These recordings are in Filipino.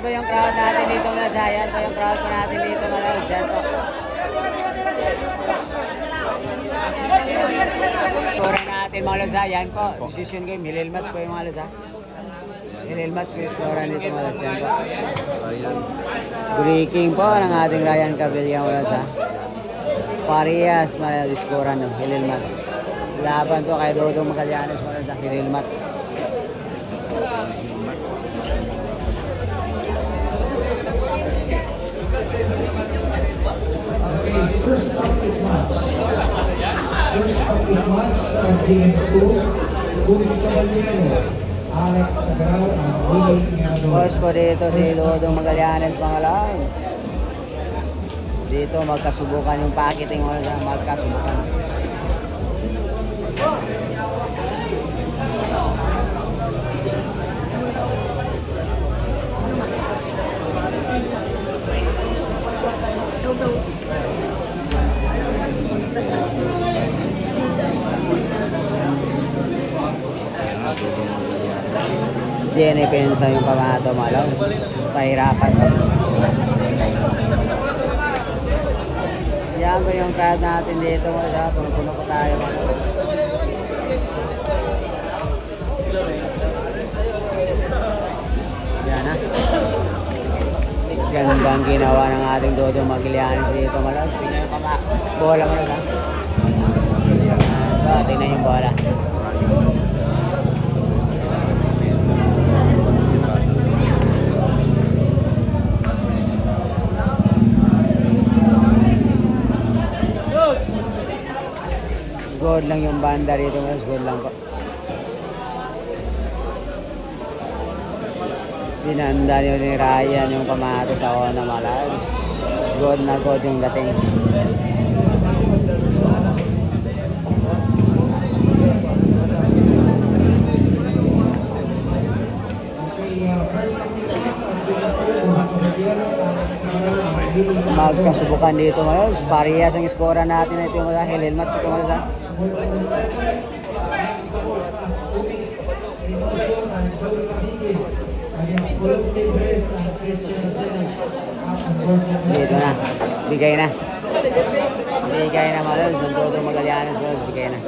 po yung crowd natin dito mga lods. Yan po yung crowd po natin dito mga lods. Yan po. Score natin mga lods. Yan po. Decision game. Hilil match po yung mga lods. Hilil match po yung score dito mga lods. Yan po. Breaking po ng ating Ryan Cavilla mga lods. Parias mga lods. Score ng Hilil match. Laban to kay Dodong Magallanes mga lods. Hilil match. First topic match. First topic match of Game 2. Dodong Magallanes, Alex Tagrao, and Willie Mirador. Boss po dito si Dodong Magallanes mga lods. Dito magkasubukan yung packaging mga lods. Magkasubukan. Diyan pensa yung pamato malaw. Pahirapan ko. Yan ba yung crowd natin dito mga sa puno po tayo mga. Yan na. Gandang ginawa ng ating Dodong Magallanes dito malaw. Sige yung pamato. Bola mo na. So, tingnan yung bola. Good lang yung banda rito guys, good lang po. Dinanda nyo ni Ryan yung pamato sa ona malas. Good na good yung dating. Magkasubukan dito malas. Parias ang iskora natin na ito yung malas. Hilil match ito malas. Dito na. Bigay na. Bigay na malas. Dodong Magallanes malas. Bigay na.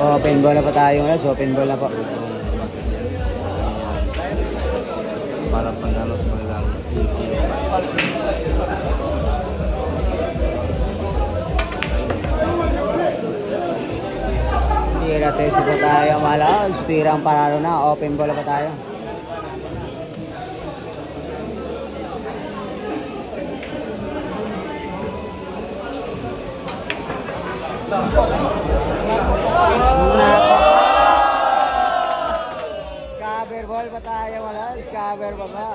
Open ball na pa tayo ngayon. Open ball na po. Para panalo sa mga lang. Tira test po tayo malas. Tirang panalo na. Open ball na pa tayo. Cover ball pa tayo malas. Cover pa ba?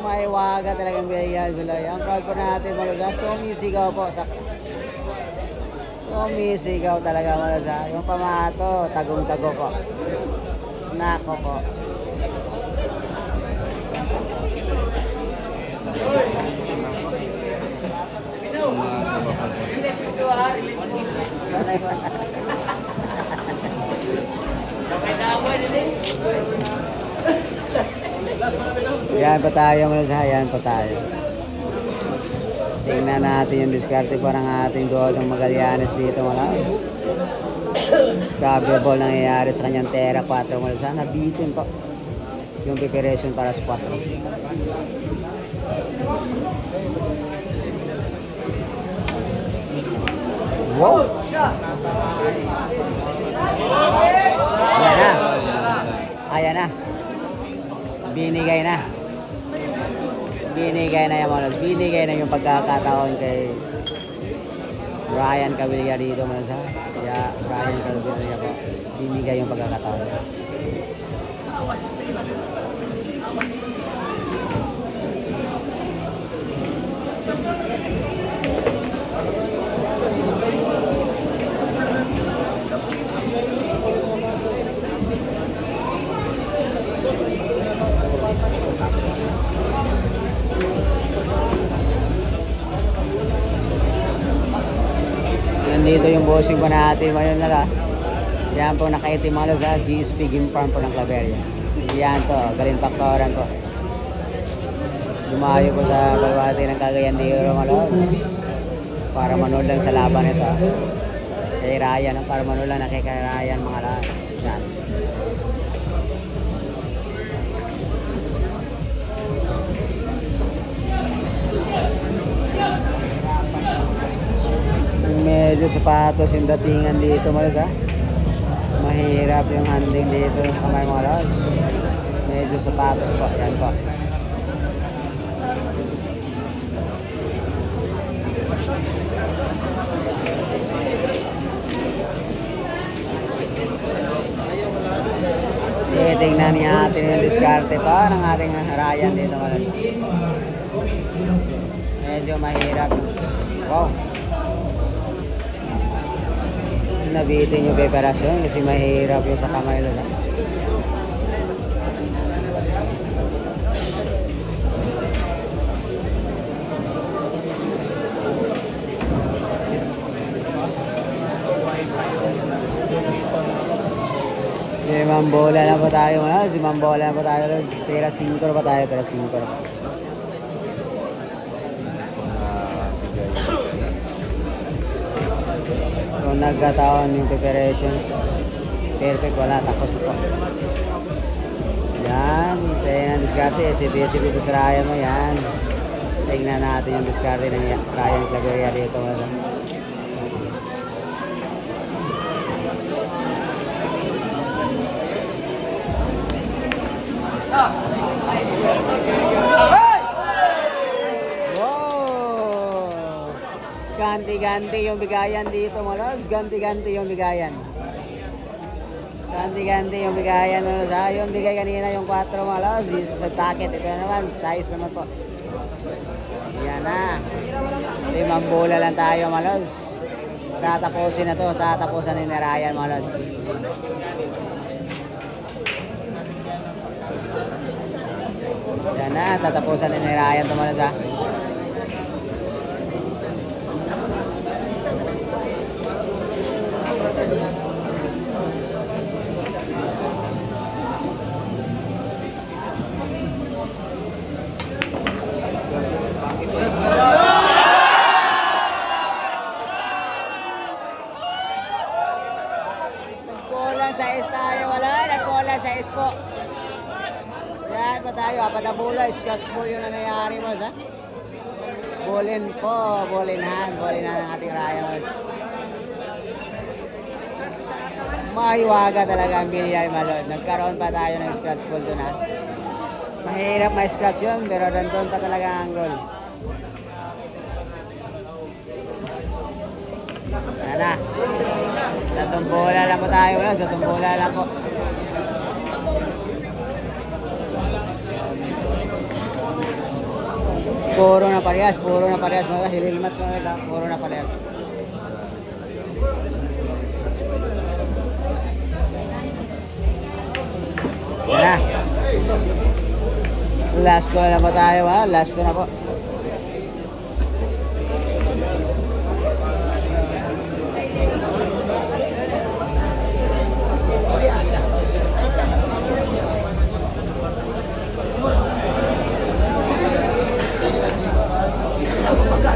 May waga talagang bilay. Ang crowd po natin malas. Sumisigaw po sa sumisigaw talaga malas. Yung pamato, tagong-tago po. Nako po. Yan pa tayo mga sa yan pa tayo. Tingnan natin yung diskarte po ng ating Dodong Magallanes dito mga lods. Cover ball nangyayari sa kanyang Terra 4 mga lods. Nabitin po yung preparation para sa 4. Wow! Ayan na. Ayan na. Binigay na. Binigay na yung mga lods. Binigay na yung pagkakataon kay Ryan Cavilla dito mga lods. Kaya Ryan Cavilla po. Binigay yung pagkakataon. Nandito yung bossing po natin ngayon na yan po nakaitim mga lods ha. GSP Game Farm po ng Claveria. Yan to, Galing Paktoran po. Dumayo po sa Balwarte ng Cagayan de Oro mga lods. Para manood lang sa laban ito. Kay Ryan, para manood lang na kay Ryan mga lods. Yan. Medyo sapatos yung datingan dito mga lods ha. Mahirap yung handling dito sa may mga lods. Medyo sapatos po. Yan po. Tingnan niya natin yung diskarte pa ng ating Ryan dito mga lods. Medyo mahirap. Wow. Nabitin yung preparasyon kasi mahirap yung sa kamay lods. Limang bola na po tayo mga lods. Limang bola na po tayo lods. Tira 5 na pa tayo. Tira 5 na pa. Kung nagkataon yung preparations, perfect, wala, tapos ito. Yan, tayo ng diskarte, SCP dito sa Ryan mo, yan. Tingnan natin yung diskarte ng Ryan Claveria dito. Wow! Ganti-ganti yung bigayan dito mga lods. Ganti-ganti yung bigayan. Ganti-ganti yung bigayan mga lods. Yung bigay kanina yung 4 mga lods. Dito sa packet. Ito naman. Size naman po. Yan na. 5 bola lang tayo mga lods. Tatapusin na to. Tatapusan ni Ryan mga lods. Yan na. Tatapusan ni Ryan ito mga lods ha. Sa S tayo, wala. Nagkola sa S po. Yan pa tayo. Apat na bola. Scratch ball yung nangyayari mo. Ha? Ballin po. Ballin hand ang ating Ryan. Mahiwaga talaga ang bilyar malod. Nagkaroon pa tayo ng scratch ball doon ha. Mahirap ma-scratch yun. Pero doon pa talaga ang goal. Yan na. Sa tumbola lang po tayo. Sa tumbola lang po. Puro na parehas. Puro na parehas. Mga hilil mats mga. Puro na parehas. Yan na. Last ko na po tayo. Last ko na po.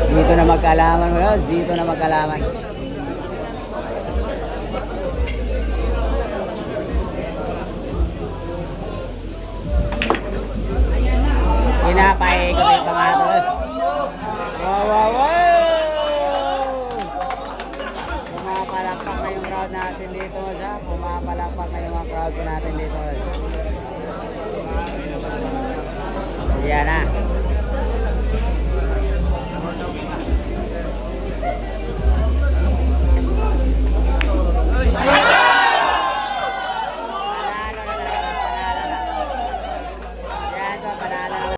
Dito na magkalaman mo yun. Dito na magkalaman. Pinapaikot yung pangatos. Wow, wow, wow! Pumapalakpak na yung crowd natin dito. Pumapalakpak na yung mga crowd natin dito. Yan na.